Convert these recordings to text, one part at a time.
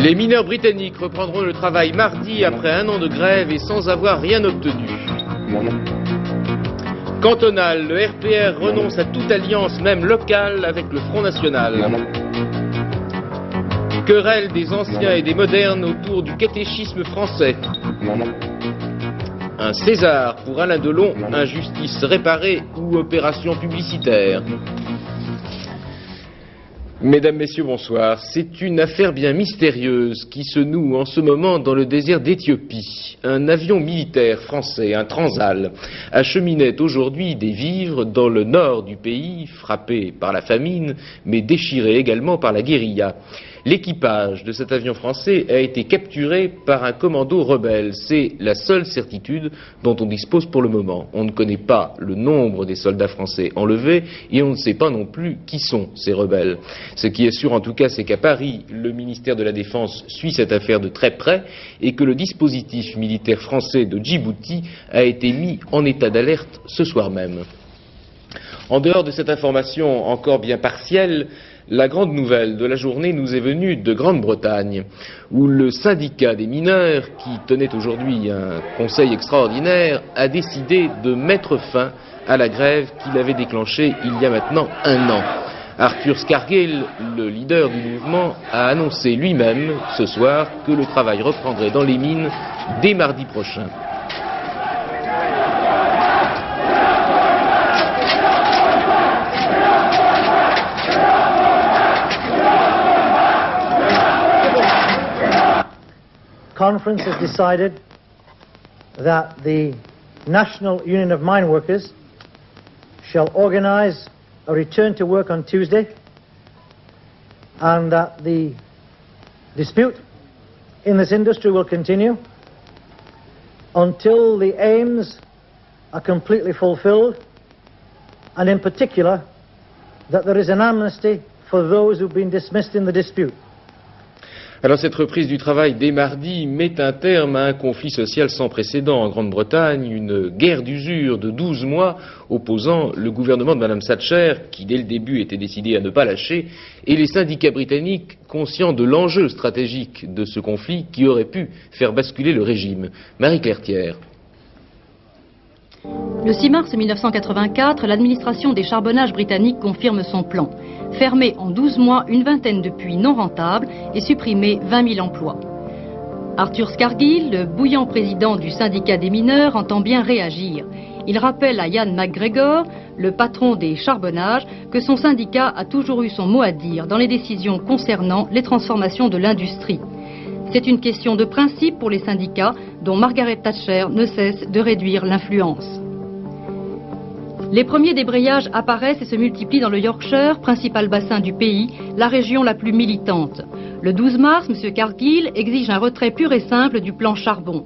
Les mineurs britanniques reprendront le travail mardi après un an de grève et sans avoir rien obtenu. Cantonal, le RPR renonce à toute alliance, même locale, avec le Front National. Querelle des anciens et des modernes autour du catéchisme français. Un César pour Alain Delon, injustice réparée ou opération publicitaire. Mesdames, Messieurs, bonsoir. C'est une affaire bien mystérieuse qui se noue en ce moment dans le désert d'Éthiopie. Un avion militaire français, un Transal, acheminait aujourd'hui des vivres dans le nord du pays, frappé par la famine, mais déchiré également par la guérilla. L'équipage de cet avion français a été capturé par un commando rebelle. C'est la seule certitude dont on dispose pour le moment. On ne connaît pas le nombre des soldats français enlevés et on ne sait pas non plus qui sont ces rebelles. Ce qui est sûr en tout cas, c'est qu'à Paris, le ministère de la Défense suit cette affaire de très près et que le dispositif militaire français de Djibouti a été mis en état d'alerte ce soir même. En dehors de cette information encore bien partielle, la grande nouvelle de la journée nous est venue de Grande-Bretagne, où le syndicat des mineurs, qui tenait aujourd'hui un conseil extraordinaire, a décidé de mettre fin à la grève qu'il avait déclenchée il y a maintenant un an. Arthur Scargill, le leader du mouvement, a annoncé lui-même ce soir que le travail reprendrait dans les mines dès mardi prochain. Conference has decided that the National Union of Mine Workers shall organize a return to work on Tuesday, and that the dispute in this industry will continue until the aims are completely fulfilled, and in particular that there is an amnesty for those who've been dismissed in the dispute. Alors cette reprise du travail dès mardi met un terme à un conflit social sans précédent en Grande-Bretagne, une guerre d'usure de 12 mois opposant le gouvernement de Mme Thatcher, qui dès le début était décidé à ne pas lâcher, et les syndicats britanniques conscients de l'enjeu stratégique de ce conflit qui aurait pu faire basculer le régime. Marie-Claire Thiers. Le 6 mars 1984, l'administration des charbonnages britanniques confirme son plan. Fermer en 12 mois une vingtaine de puits non rentables et supprimer 20 000 emplois. Arthur Scargill, le bouillant président du syndicat des mineurs, entend bien réagir. Il rappelle à Ian McGregor, le patron des charbonnages, que son syndicat a toujours eu son mot à dire dans les décisions concernant les transformations de l'industrie. C'est une question de principe pour les syndicats dont Margaret Thatcher ne cesse de réduire l'influence. Les premiers débrayages apparaissent et se multiplient dans le Yorkshire, principal bassin du pays, la région la plus militante. Le 12 mars, M. Cargill exige un retrait pur et simple du plan charbon.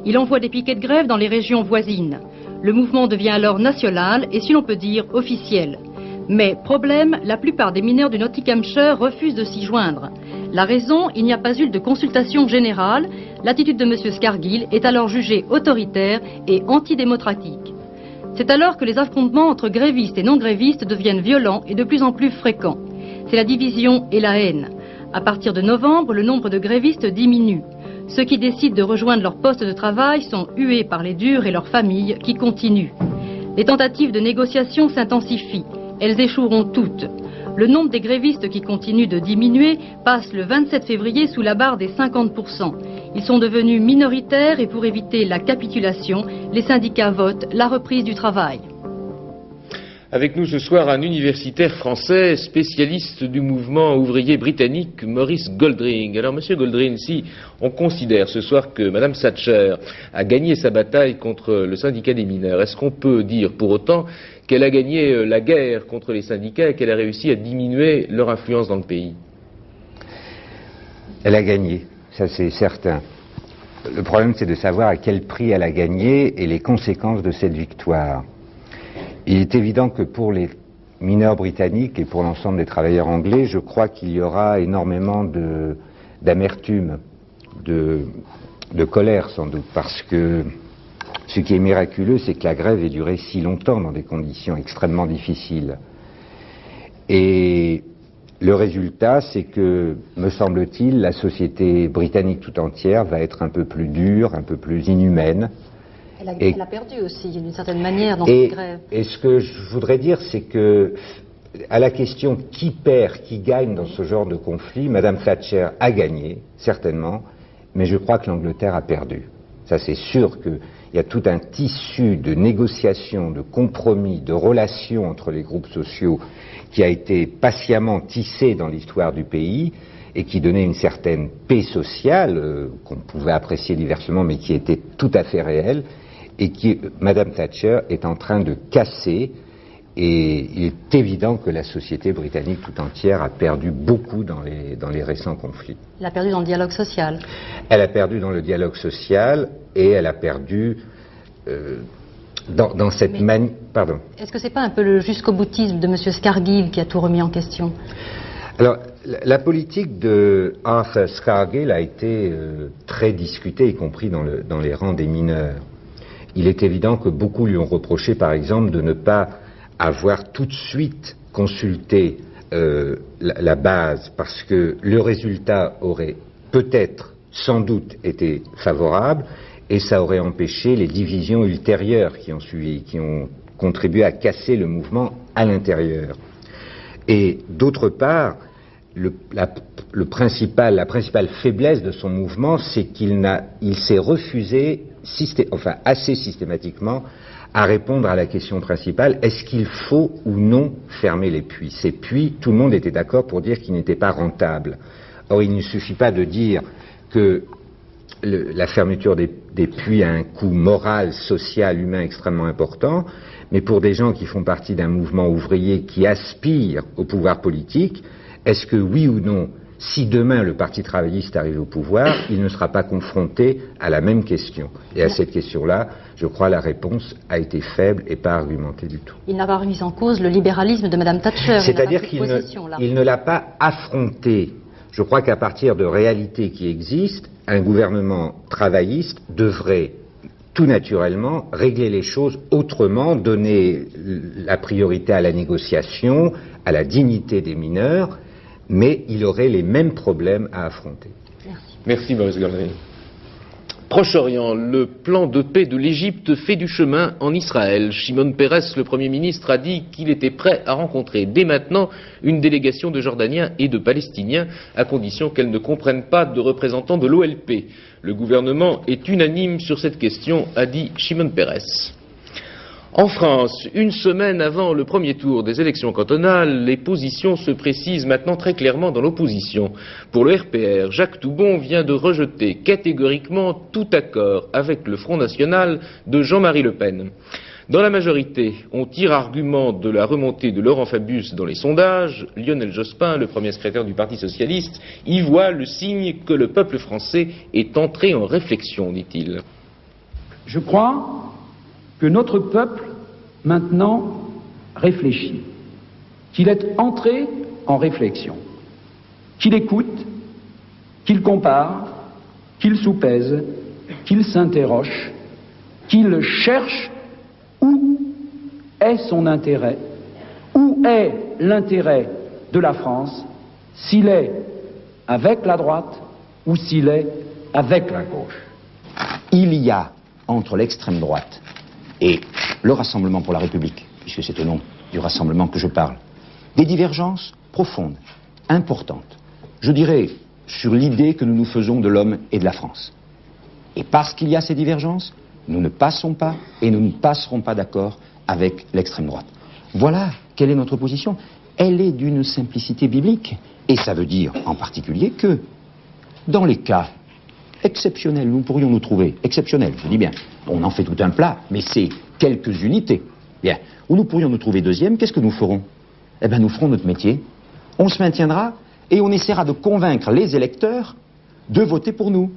Il envoie des piquets de grève dans les régions voisines. Le mouvement devient alors national et, si l'on peut dire, officiel. Mais, problème, la plupart des mineurs du Nottinghamshire refusent de s'y joindre. La raison, il n'y a pas eu de consultation générale. L'attitude de M. Scargill est alors jugée autoritaire et antidémocratique. C'est alors que les affrontements entre grévistes et non-grévistes deviennent violents et de plus en plus fréquents. C'est la division et la haine. À partir de novembre, le nombre de grévistes diminue. Ceux qui décident de rejoindre leur poste de travail sont hués par les durs et leurs familles qui continuent. Les tentatives de négociation s'intensifient. Elles échoueront toutes. Le nombre des grévistes qui continuent de diminuer passe le 27 février sous la barre des 50%. Ils sont devenus minoritaires et pour éviter la capitulation, les syndicats votent la reprise du travail. Avec nous ce soir un universitaire français spécialiste du mouvement ouvrier britannique, Maurice Goldring. Alors Monsieur Goldring, si on considère ce soir que Mme Thatcher a gagné sa bataille contre le syndicat des mineurs, est-ce qu'on peut dire pour autant qu'elle a gagné la guerre contre les syndicats et qu'elle a réussi à diminuer leur influence dans le pays? Elle a gagné, ça c'est certain. Le problème c'est de savoir à quel prix elle a gagné et les conséquences de cette victoire. Il est évident que pour les mineurs britanniques et pour l'ensemble des travailleurs anglais, je crois qu'il y aura énormément d'amertume, de colère sans doute, parce que ce qui est miraculeux, c'est que la grève ait duré si longtemps dans des conditions extrêmement difficiles. Et Le résultat, c'est que, me semble-t-il, la société britannique tout entière va être un peu plus dure, un peu plus inhumaine. Elle a perdu aussi, d'une certaine manière, dans cette grève. Et ce que je voudrais dire, c'est que, à la question qui perd, qui gagne dans ce genre de conflit, Madame Thatcher a gagné, certainement, mais je crois que l'Angleterre a perdu. Ça, c'est sûr qu'il y a tout un tissu de négociations, de compromis, de relations entre les groupes sociaux qui a été patiemment tissé dans l'histoire du pays et qui donnait une certaine paix sociale, qu'on pouvait apprécier diversement, mais qui était tout à fait réelle, et qui, Madame Thatcher, est en train de casser. Et il est évident que la société britannique tout entière a perdu beaucoup dans les récents conflits. Elle a perdu dans le dialogue social. Elle a perdu dans le dialogue social et elle a perdu dans cette manière... Pardon. Est-ce que c'est pas un peu le jusqu'au-boutisme de M. Scargill qui a tout remis en question? Alors, la politique de Arthur Scargill a été très discutée, y compris dans les rangs des mineurs. Il est évident que beaucoup lui ont reproché, par exemple, de ne pas avoir tout de suite consulté la base, parce que le résultat aurait peut-être, sans doute, été favorable, et ça aurait empêché les divisions ultérieures qui ont suivi, qui ont contribué à casser le mouvement à l'intérieur. Et d'autre part, la principale faiblesse de son mouvement, c'est qu'il s'est refusé, assez systématiquement, à répondre à la question principale, est-ce qu'il faut ou non fermer les puits? Ces puits, tout le monde était d'accord pour dire qu'ils n'étaient pas rentables. Or, il ne suffit pas de dire que la fermeture des puits a un coût moral, social, humain extrêmement important, mais pour des gens qui font partie d'un mouvement ouvrier qui aspire au pouvoir politique, est-ce que oui ou non, si demain le Parti travailliste arrive au pouvoir, il ne sera pas confronté à la même question? Et à cette question-là, je crois la réponse a été faible et pas argumentée du tout. Il n'a pas remis en cause le libéralisme de Mme Thatcher. C'est-à-dire qu'il ne l'a pas affronté. Je crois qu'à partir de réalités qui existent, un gouvernement travailliste devrait tout naturellement régler les choses autrement, donner la priorité à la négociation, à la dignité des mineurs, mais il aurait les mêmes problèmes à affronter. Merci Maurice Gaudry. Proche-Orient, le plan de paix de l'Égypte fait du chemin en Israël. Shimon Peres, le Premier ministre, a dit qu'il était prêt à rencontrer dès maintenant une délégation de Jordaniens et de Palestiniens, à condition qu'elle ne comprenne pas de représentants de l'OLP. Le gouvernement est unanime sur cette question, a dit Shimon Peres. En France, une semaine avant le premier tour des élections cantonales, les positions se précisent maintenant très clairement dans l'opposition. Pour le RPR, Jacques Toubon vient de rejeter catégoriquement tout accord avec le Front National de Jean-Marie Le Pen. Dans la majorité, on tire argument de la remontée de Laurent Fabius dans les sondages. Lionel Jospin, le premier secrétaire du Parti socialiste, y voit le signe que le peuple français est entré en réflexion, dit-il. Je crois que notre peuple, maintenant, réfléchit, qu'il est entré en réflexion, qu'il écoute, qu'il compare, qu'il soupèse, qu'il s'interroge, qu'il cherche où est son intérêt, où est l'intérêt de la France, s'il est avec la droite ou s'il est avec la gauche. Il y a entre l'extrême droite et le Rassemblement pour la République, puisque c'est au nom du Rassemblement que je parle, des divergences profondes, importantes, je dirais, sur l'idée que nous nous faisons de l'homme et de la France. Et parce qu'il y a ces divergences, nous ne passons pas et nous ne passerons pas d'accord avec l'extrême droite. Voilà quelle est notre position. Elle est d'une simplicité biblique. Et ça veut dire, en particulier, que dans les cas exceptionnels, nous pourrions nous trouver, exceptionnels, je dis bien, on en fait tout un plat, mais c'est quelques unités, bien, où nous pourrions nous trouver deuxième, qu'est-ce que nous ferons? Eh bien, nous ferons notre métier, on se maintiendra, et on essaiera de convaincre les électeurs de voter pour nous.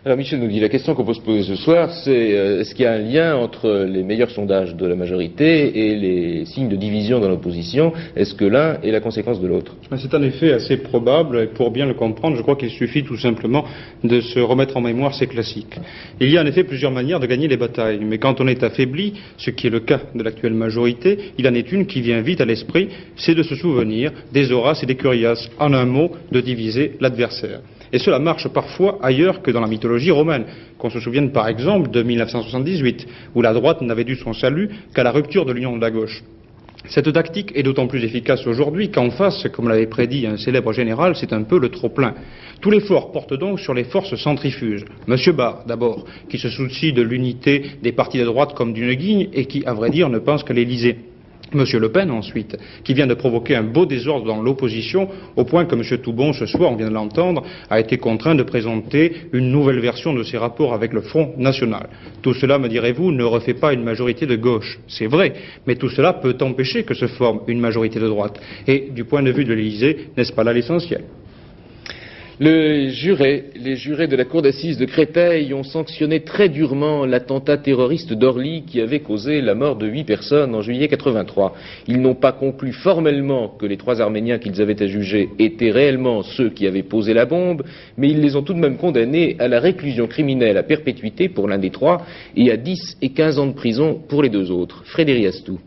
Alors Michel Noguy, la question qu'on peut se poser ce soir, c'est est-ce qu'il y a un lien entre les meilleurs sondages de la majorité et les signes de division dans l'opposition? Est-ce que l'un est la conséquence de l'autre? C'est en effet assez probable, et pour bien le comprendre, je crois qu'il suffit tout simplement de se remettre en mémoire ces classiques. Il y a en effet plusieurs manières de gagner les batailles, mais quand on est affaibli, ce qui est le cas de l'actuelle majorité, il en est une qui vient vite à l'esprit, c'est de se souvenir des Horaces et des Curiaces, en un mot, de diviser l'adversaire. Et cela marche parfois ailleurs que dans la mythologie romaine. Qu'on se souvienne par exemple de 1978, où la droite n'avait dû son salut qu'à la rupture de l'union de la gauche. Cette tactique est d'autant plus efficace aujourd'hui qu'en face, comme l'avait prédit un célèbre général, c'est un peu le trop-plein. Tout l'effort porte donc sur les forces centrifuges. Monsieur Barre, d'abord, qui se soucie de l'unité des partis de droite comme d'une guigne et qui, à vrai dire, ne pense qu'à l'Élysée. Monsieur Le Pen, ensuite, qui vient de provoquer un beau désordre dans l'opposition, au point que Monsieur Toubon, ce soir, on vient de l'entendre, a été contraint de présenter une nouvelle version de ses rapports avec le Front National. Tout cela, me direz-vous, ne refait pas une majorité de gauche. C'est vrai, mais tout cela peut empêcher que se forme une majorité de droite. Et, du point de vue de l'Élysée, n'est-ce pas là l'essentiel ? Les jurés de la cour d'assises de Créteil ont sanctionné très durement l'attentat terroriste d'Orly qui avait causé la mort de 8 personnes en juillet 83. Ils n'ont pas conclu formellement que les 3 Arméniens qu'ils avaient à juger étaient réellement ceux qui avaient posé la bombe, mais ils les ont tout de même condamnés à la réclusion criminelle à perpétuité pour l'un des 3 et à 10 et 15 ans de prison pour les 2 autres. Frédéric Astou.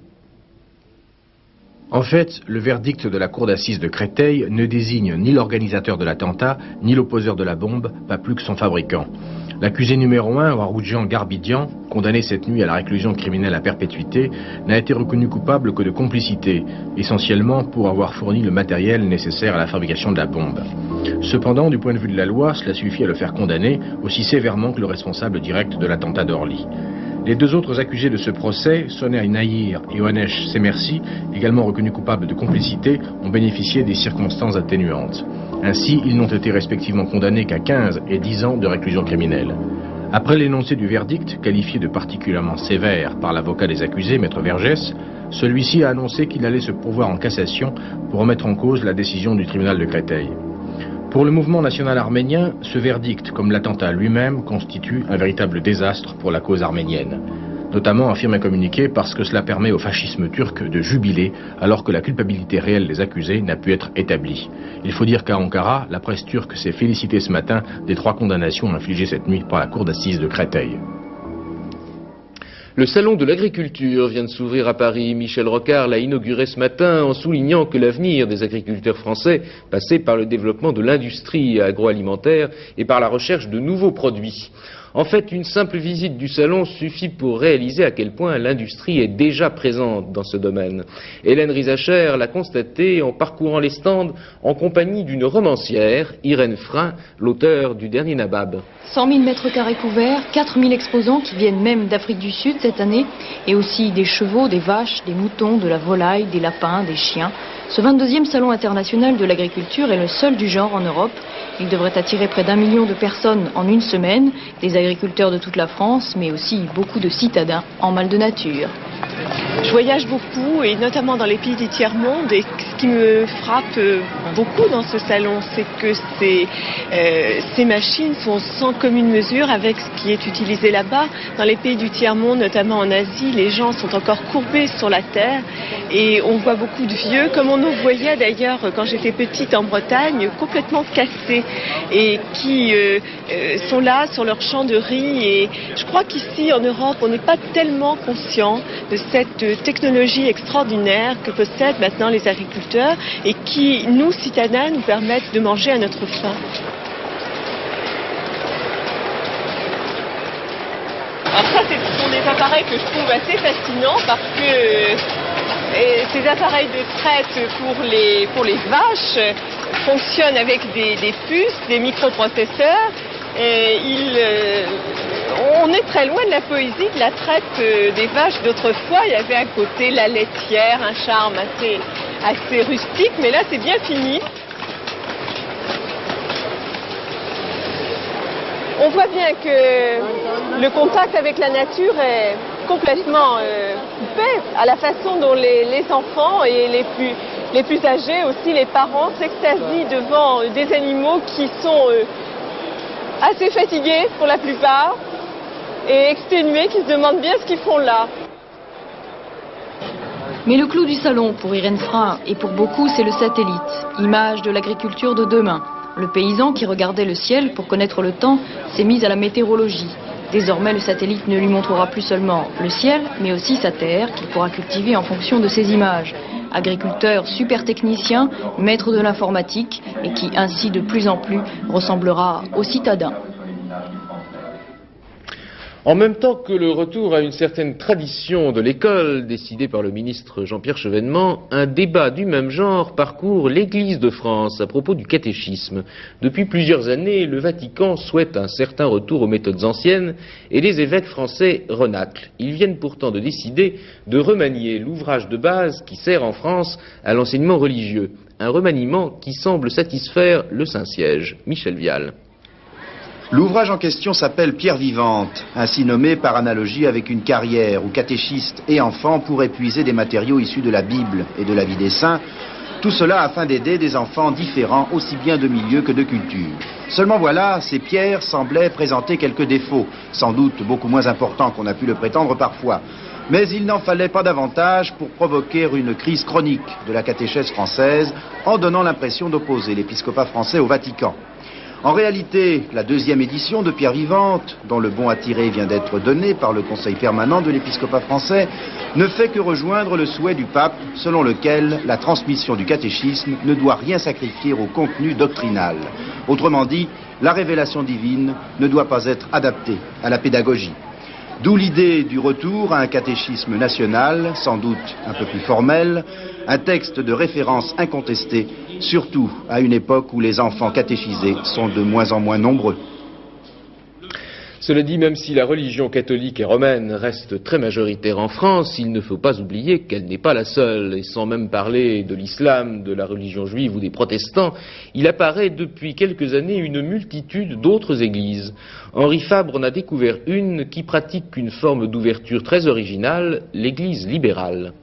En fait, le verdict de la cour d'assises de Créteil ne désigne ni l'organisateur de l'attentat, ni l'opposeur de la bombe, pas plus que son fabricant. L'accusé numéro 1, Waroudjian Garbidian, condamné cette nuit à la réclusion criminelle à perpétuité, n'a été reconnu coupable que de complicité, essentiellement pour avoir fourni le matériel nécessaire à la fabrication de la bombe. Cependant, du point de vue de la loi, cela suffit à le faire condamner aussi sévèrement que le responsable direct de l'attentat d'Orly. Les 2 autres accusés de ce procès, Soner Nahir et Oanesh Semersi, également reconnus coupables de complicité, ont bénéficié des circonstances atténuantes. Ainsi, ils n'ont été respectivement condamnés qu'à 15 et 10 ans de réclusion criminelle. Après l'énoncé du verdict, qualifié de particulièrement sévère par l'avocat des accusés, Maître Vergès, celui-ci a annoncé qu'il allait se pourvoir en cassation pour remettre en cause la décision du tribunal de Créteil. Pour le mouvement national arménien, ce verdict, comme l'attentat lui-même, constitue un véritable désastre pour la cause arménienne. Notamment, affirme un communiqué, parce que cela permet au fascisme turc de jubiler alors que la culpabilité réelle des accusés n'a pu être établie. Il faut dire qu'à Ankara, la presse turque s'est félicitée ce matin des 3 condamnations infligées cette nuit par la cour d'assises de Créteil. Le salon de l'agriculture vient de s'ouvrir à Paris. Michel Rocard l'a inauguré ce matin en soulignant que l'avenir des agriculteurs français passait par le développement de l'industrie agroalimentaire et par la recherche de nouveaux produits. En fait, une simple visite du salon suffit pour réaliser à quel point l'industrie est déjà présente dans ce domaine. Hélène Rizacher l'a constaté en parcourant les stands en compagnie d'une romancière, Irène Frein, l'auteur du dernier Nabab. 100 000 mètres carrés couverts, 4 000 exposants qui viennent même d'Afrique du Sud cette année, et aussi des chevaux, des vaches, des moutons, de la volaille, des lapins, des chiens. Ce 22e salon international de l'agriculture est le seul du genre en Europe. Il devrait attirer près d'1 million de personnes en une semaine, des agriculteurs de toute la France, mais aussi beaucoup de citadins en mal de nature. Je voyage beaucoup, et notamment dans les pays du tiers-monde, et ce qui me frappe beaucoup dans ce salon, c'est que ces machines sont sans commune mesure avec ce qui est utilisé là-bas. Dans les pays du tiers-monde, notamment en Asie, les gens sont encore courbés sur la terre, et on voit beaucoup de vieux, comme on nous voyait d'ailleurs quand j'étais petite en Bretagne, complètement cassés, et qui sont là sur leur champ de riz. Et je crois qu'ici en Europe, on n'est pas tellement conscient de cette technologie extraordinaire que possèdent maintenant les agriculteurs et qui, nous, citadins, nous permettent de manger à notre faim. Alors ça, ce sont des appareils que je trouve assez fascinants parce que ces appareils de traite pour les vaches fonctionnent avec des puces, des microprocesseurs. Et on est très loin de la poésie de la traite des vaches d'autrefois. Il y avait à côté la laitière, un charme assez rustique, mais là c'est bien fini. On voit bien que le contact avec la nature est complètement coupé, à la façon dont les enfants et les plus âgés, aussi les parents, s'extasient devant des animaux qui sont assez fatigués pour la plupart et exténués qui se demandent bien ce qu'ils font là. Mais le clou du salon pour Irène Frein et pour beaucoup, c'est le satellite, image de l'agriculture de demain. Le paysan qui regardait le ciel pour connaître le temps s'est mis à la météorologie. Désormais, le satellite ne lui montrera plus seulement le ciel, mais aussi sa terre qu'il pourra cultiver en fonction de ces images. Agriculteur super technicien, maître de l'informatique et qui ainsi de plus en plus ressemblera aux citadins. En même temps que le retour à une certaine tradition de l'école, décidée par le ministre Jean-Pierre Chevènement, un débat du même genre parcourt l'Église de France à propos du catéchisme. Depuis plusieurs années, le Vatican souhaite un certain retour aux méthodes anciennes et les évêques français renâclent. Ils viennent pourtant de décider de remanier l'ouvrage de base qui sert en France à l'enseignement religieux. Un remaniement qui semble satisfaire le Saint-Siège. Michel Vial. L'ouvrage en question s'appelle Pierre vivante, ainsi nommé par analogie avec une carrière où catéchistes et enfants pourraient puiser des matériaux issus de la Bible et de la vie des saints, tout cela afin d'aider des enfants différents aussi bien de milieu que de culture. Seulement voilà, ces pierres semblaient présenter quelques défauts, sans doute beaucoup moins importants qu'on a pu le prétendre parfois. Mais il n'en fallait pas davantage pour provoquer une crise chronique de la catéchèse française en donnant l'impression d'opposer l'épiscopat français au Vatican. En réalité, la deuxième édition de Pierre vivante, dont le bon à tirer vient d'être donné par le Conseil permanent de l'épiscopat français, ne fait que rejoindre le souhait du pape, selon lequel la transmission du catéchisme ne doit rien sacrifier au contenu doctrinal. Autrement dit, la révélation divine ne doit pas être adaptée à la pédagogie. D'où l'idée du retour à un catéchisme national, sans doute un peu plus formel, un texte de référence incontesté, surtout à une époque où les enfants catéchisés sont de moins en moins nombreux. Cela dit, même si la religion catholique et romaine reste très majoritaire en France, il ne faut pas oublier qu'elle n'est pas la seule. Et sans même parler de l'islam, de la religion juive ou des protestants, il apparaît depuis quelques années une multitude d'autres églises. Henri Fabre en a découvert une qui pratique une forme d'ouverture très originale, l'église libérale.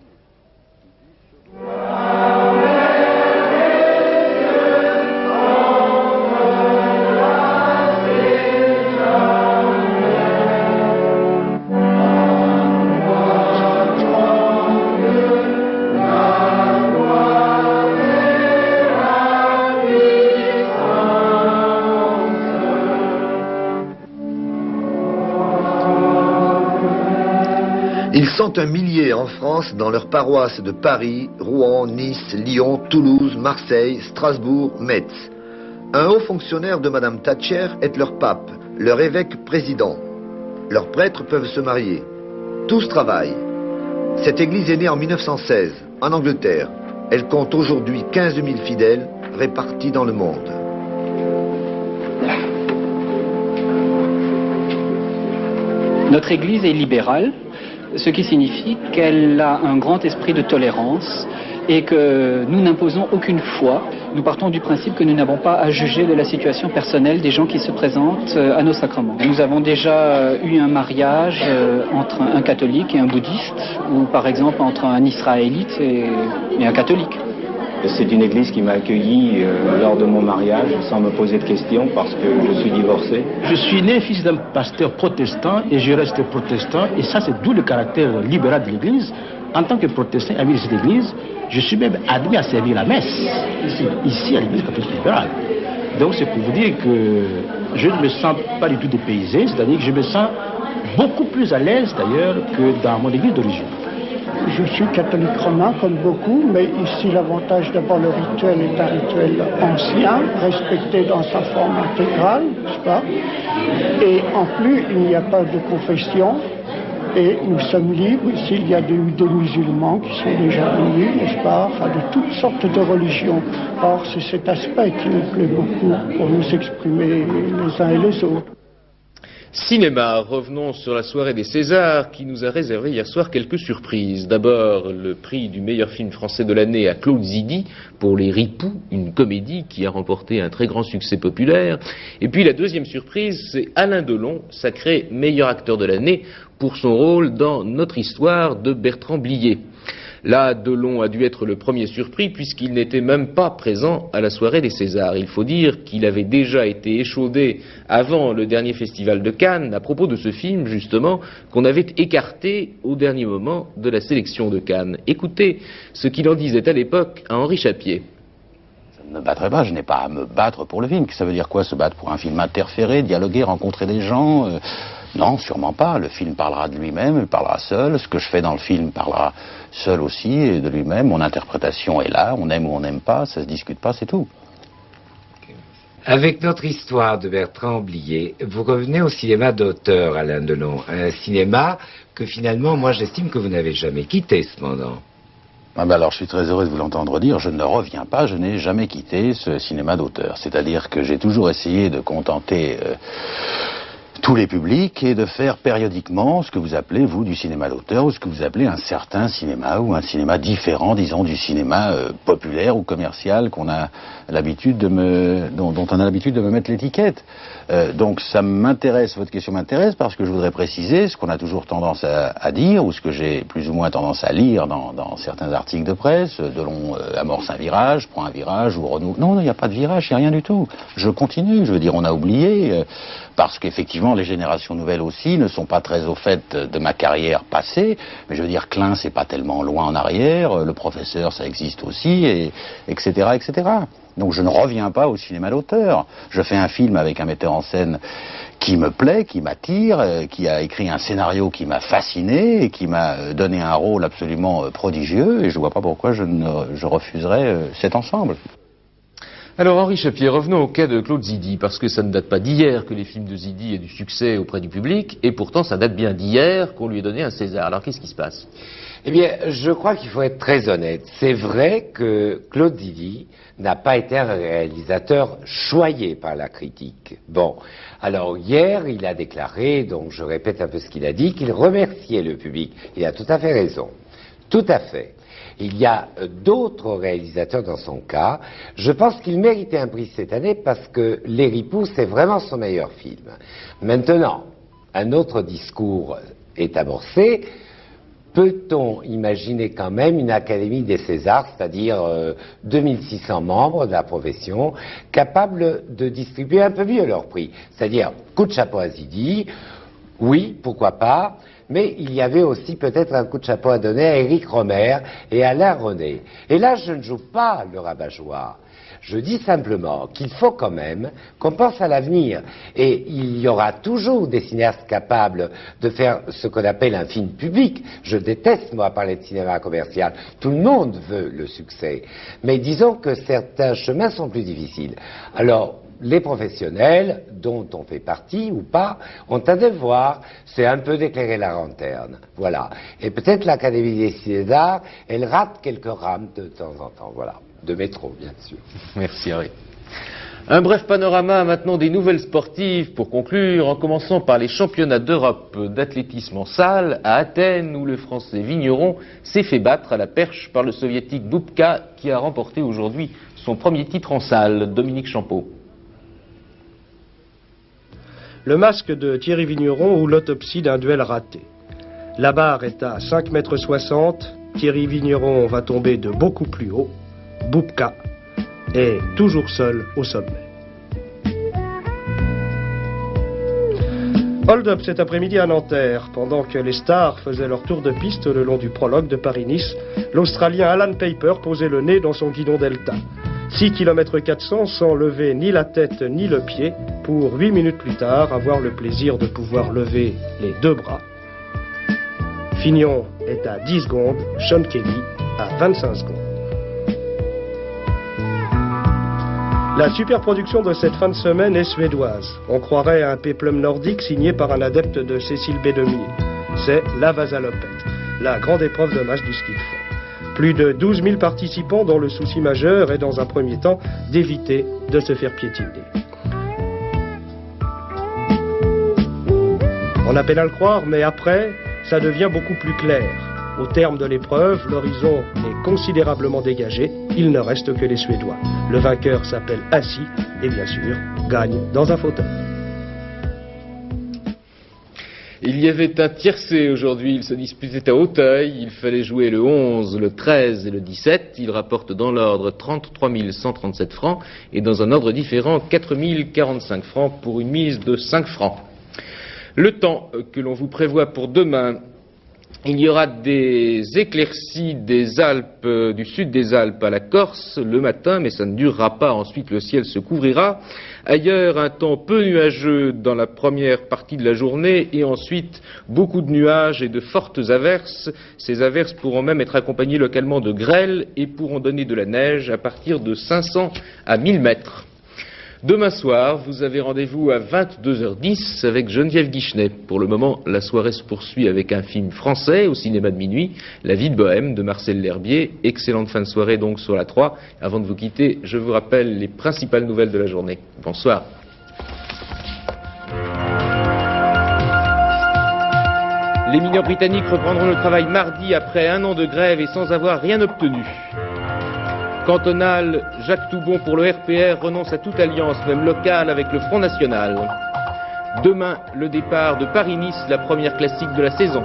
Ils sont un millier en France dans leurs paroisses de Paris, Rouen, Nice, Lyon, Toulouse, Marseille, Strasbourg, Metz. Un haut fonctionnaire de Madame Thatcher est leur pape, leur évêque président. Leurs prêtres peuvent se marier. Tous travaillent. Cette église est née en 1916, en Angleterre. Elle compte aujourd'hui 15 000 fidèles répartis dans le monde. Notre église est libérale, ce qui signifie qu'elle a un grand esprit de tolérance et que nous n'imposons aucune foi. Nous partons du principe que nous n'avons pas à juger de la situation personnelle des gens qui se présentent à nos sacrements. Nous avons déjà eu un mariage entre un catholique et un bouddhiste, ou par exemple entre un israélite et un catholique. C'est une église qui m'a accueilli lors de mon mariage sans me poser de questions parce que je suis divorcé. Je suis né fils d'un pasteur protestant et je reste protestant et ça c'est d'où le caractère libéral de l'église. En tant que protestant ami de cette église, je suis même admis à servir la messe ici à l'église catholique libérale. Donc c'est pour vous dire que je ne me sens pas du tout dépaysé, c'est-à-dire que je me sens beaucoup plus à l'aise d'ailleurs que dans mon église d'origine. Je suis catholique romain comme beaucoup, mais ici l'avantage d'abord le rituel est un rituel ancien, respecté dans sa forme intégrale, n'est-ce pas? Et en plus, il n'y a pas de confession et nous sommes libres. Ici, il y a des musulmans qui sont déjà venus, n'est-ce pas? Enfin, de toutes sortes de religions. Or, c'est cet aspect qui nous plaît beaucoup pour nous exprimer les uns et les autres. Cinéma, revenons sur la soirée des Césars qui nous a réservé hier soir quelques surprises. D'abord, le prix du meilleur film français de l'année à Claude Zidi pour Les Ripoux, une comédie qui a remporté un très grand succès populaire. Et puis la deuxième surprise, c'est Alain Delon, sacré meilleur acteur de l'année pour son rôle dans Notre histoire de Bertrand Blier. Là, Delon a dû être le premier surpris puisqu'il n'était même pas présent à la soirée des Césars. Il faut dire qu'il avait déjà été échaudé avant le dernier festival de Cannes à propos de ce film, justement, qu'on avait écarté au dernier moment de la sélection de Cannes. Écoutez ce qu'il en disait à l'époque à Henri Chapier. Je ne me battrai pas, je n'ai pas à me battre pour le film. Ça veut dire quoi, se battre pour un film? Interférer, dialoguer, rencontrer des gens non, sûrement pas. Le film parlera de lui-même, il parlera seul. Ce que je fais dans le film parlera seul aussi et de lui-même. Mon interprétation est là, on aime ou on n'aime pas, ça se discute pas, c'est tout. Avec notre histoire de Bertrand Blier, vous revenez au cinéma d'auteur, Alain Delon. Un cinéma que finalement, moi j'estime que vous n'avez jamais quitté cependant. Ah ben alors je suis très heureux de vous l'entendre dire, je ne reviens pas, je n'ai jamais quitté ce cinéma d'auteur. C'est-à-dire que j'ai toujours essayé de contenter tous les publics et de faire périodiquement ce que vous appelez, vous, du cinéma d'auteur, ou ce que vous appelez un certain cinéma, ou un cinéma différent, disons, du cinéma populaire ou commercial qu'on a l'habitude de dont on a l'habitude de me mettre l'étiquette. Donc ça m'intéresse, votre question m'intéresse, parce que je voudrais préciser ce qu'on a toujours tendance à dire, ou ce que j'ai plus ou moins tendance à lire dans certains articles de presse. Delon amorce un virage, prend un virage, ou renoue. Non, il n'y a pas de virage, il n'y a rien du tout. Je continue, je veux dire, on a oublié, parce qu'effectivement, les générations nouvelles aussi ne sont pas très au fait de ma carrière passée, mais je veux dire, Klein, c'est pas tellement loin en arrière, Le Professeur, ça existe aussi, et etc., etc. Donc je ne reviens pas au cinéma d'auteur. Je fais un film avec un metteur en scène qui me plaît, qui m'attire, qui a écrit un scénario qui m'a fasciné et qui m'a donné un rôle absolument prodigieux, et je ne vois pas pourquoi je refuserais cet ensemble. Alors Henri Chapier, revenons au cas de Claude Zidi, parce que ça ne date pas d'hier que les films de Zidi aient du succès auprès du public, et pourtant ça date bien d'hier qu'on lui ait donné un César. Alors qu'est-ce qui se passe? Eh bien, je crois qu'il faut être très honnête. C'est vrai que Claude Zidi n'a pas été un réalisateur choyé par la critique. Bon, alors hier, il a déclaré, donc je répète un peu ce qu'il a dit, qu'il remerciait le public. Il a tout à fait raison. Tout à fait. Il y a d'autres réalisateurs dans son cas. Je pense qu'il méritait un prix cette année parce que Les Ripoux, c'est vraiment son meilleur film. Maintenant, un autre discours est amorcé. Peut-on imaginer quand même une Académie des Césars, c'est-à-dire 2600 membres de la profession, capables de distribuer un peu mieux leurs prix? C'est-à-dire, coup de chapeau à Zidi, oui, pourquoi pas, mais il y avait aussi peut-être un coup de chapeau à donner à Éric Rohmer et à Alain René. Et là, je ne joue pas le rabat-joie. Je dis simplement qu'il faut quand même qu'on pense à l'avenir. Et il y aura toujours des cinéastes capables de faire ce qu'on appelle un film public. Je déteste, moi, parler de cinéma commercial. Tout le monde veut le succès. Mais disons que certains chemins sont plus difficiles. Alors, les professionnels, dont on fait partie ou pas, ont un devoir, c'est un peu d'éclairer la lanterne. Voilà. Et peut-être l'Académie des Césars, elle rate quelques rames de temps en temps. Voilà. De métro, bien sûr. Merci Henri. Un bref panorama maintenant des nouvelles sportives pour conclure, en commençant par les championnats d'Europe d'athlétisme en salle à Athènes, où le Français Vigneron s'est fait battre à la perche par le Soviétique Boubka, qui a remporté aujourd'hui son premier titre en salle. Dominique Champeau. Le masque de Thierry Vigneron ou l'autopsie d'un duel raté. La barre est à 5,60 m. Thierry Vigneron va tomber de beaucoup plus haut. Boubka est toujours seul au sommet. Hold-up cet après-midi à Nanterre. Pendant que les stars faisaient leur tour de piste le long du prologue de Paris-Nice, l'Australien Alan Paper posait le nez dans son guidon Delta. 6 km 400 sans lever ni la tête ni le pied, pour 8 minutes plus tard avoir le plaisir de pouvoir lever les deux bras. Fignon est à 10 secondes, Sean Kelly à 25 secondes. La superproduction de cette fin de semaine est suédoise. On croirait à un péplum nordique signé par un adepte de Cécile B2000. C'est la Vasalopette, la grande épreuve de masse du ski de fond. Plus de 12 000 participants dont le souci majeur est dans un premier temps d'éviter de se faire piétiner. On a peine à le croire, mais après, ça devient beaucoup plus clair. Au terme de l'épreuve, l'horizon est considérablement dégagé. Il ne reste que les Suédois. Le vainqueur s'appelle Assi et bien sûr, gagne dans un fauteuil. Il y avait un tiercé aujourd'hui, il se disputait à Auteuil, il fallait jouer le 11, le 13 et le 17, il rapporte dans l'ordre 33 137 francs et dans un ordre différent 4 045 francs pour une mise de 5 francs. Le temps que l'on vous prévoit pour demain, il y aura des éclaircies des Alpes, du sud des Alpes à la Corse le matin, mais ça ne durera pas, ensuite le ciel se couvrira. Ailleurs, un temps peu nuageux dans la première partie de la journée et ensuite beaucoup de nuages et de fortes averses. Ces averses pourront même être accompagnées localement de grêle et pourront donner de la neige à partir de 500 à 1000 mètres. Demain soir, vous avez rendez-vous à 22h10 avec Geneviève Guichenet. Pour le moment, la soirée se poursuit avec un film français au cinéma de minuit, La vie de Bohème de Marcel L'Herbier. Excellente fin de soirée donc sur la 3. Avant de vous quitter, je vous rappelle les principales nouvelles de la journée. Bonsoir. Les mineurs britanniques reprendront le travail mardi après un an de grève et sans avoir rien obtenu. Cantonal, Jacques Toubon pour le RPR renonce à toute alliance, même locale, avec le Front National. Demain, le départ de Paris-Nice, la première classique de la saison.